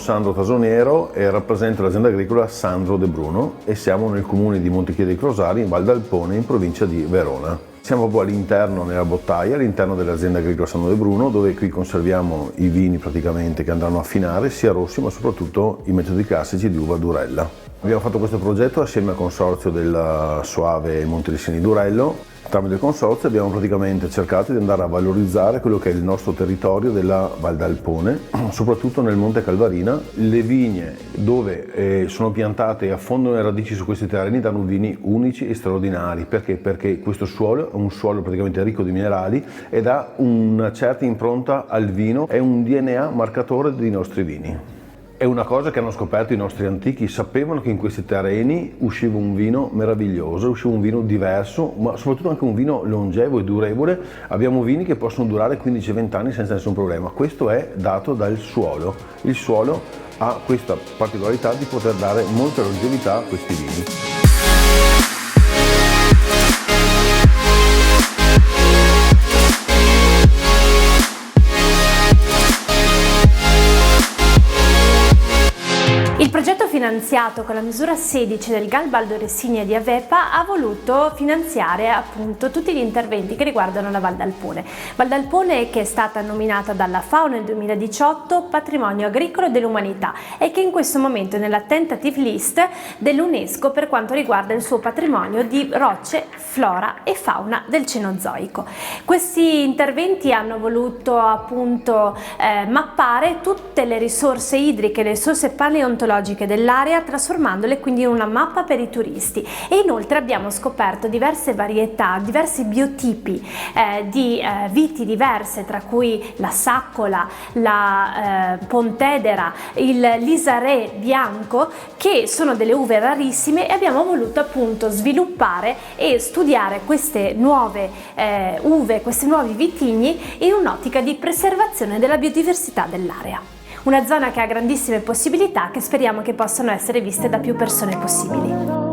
Sandro Tasoniero e rappresento l'azienda agricola Sandro De Bruno e siamo nel comune di Montechiedi dei Crosari, in Val d'Alpone, in provincia di Verona. Siamo proprio all'interno, nella bottaia, all'interno dell'azienda agricola Sandro De Bruno, dove qui conserviamo i vini praticamente che andranno a affinare, sia rossi ma soprattutto i metodi classici di uva Durella. Abbiamo fatto questo progetto assieme al consorzio della Soave Montelissini Durello. Tramite il consorzio abbiamo praticamente cercato di andare a valorizzare quello che è il nostro territorio della Val d'Alpone, soprattutto nel Monte Calvarina. Le vigne dove sono piantate e affondano le radici su questi terreni danno vini unici e straordinari. Perché? Perché questo suolo è un suolo praticamente ricco di minerali e dà una certa impronta al vino, è un DNA marcatore dei nostri vini. È una cosa che hanno scoperto i nostri antichi, sapevano che in questi terreni usciva un vino meraviglioso, usciva un vino diverso, ma soprattutto anche un vino longevo e durevole. Abbiamo vini che possono durare 15-20 anni senza nessun problema. Questo è dato dal suolo. Il suolo ha questa particolarità di poter dare molta longevità a questi vini. Il progetto finanziato con la misura 16 del GAL Valdorresini e di Avepa ha voluto finanziare appunto tutti gli interventi che riguardano la Val d'Alpone. Val d'Alpone che è stata nominata dalla FAO nel 2018 Patrimonio Agricolo dell'Umanità e che in questo momento è nella tentative list dell'UNESCO per quanto riguarda il suo patrimonio di rocce, flora e fauna del Cenozoico. Questi interventi hanno voluto appunto mappare tutte le risorse idriche, le risorse paleontologiche dell'area, trasformandole quindi in una mappa per i turisti. E inoltre abbiamo scoperto diverse varietà, diversi biotipi di viti diverse, tra cui la Saccola, la Pontedera, il Lisaré bianco, che sono delle uve rarissime, e abbiamo voluto appunto sviluppare e studiare queste nuove uve, questi nuovi vitigni in un'ottica di preservazione della biodiversità dell'area. Una zona che ha grandissime possibilità che speriamo che possano essere viste da più persone possibili.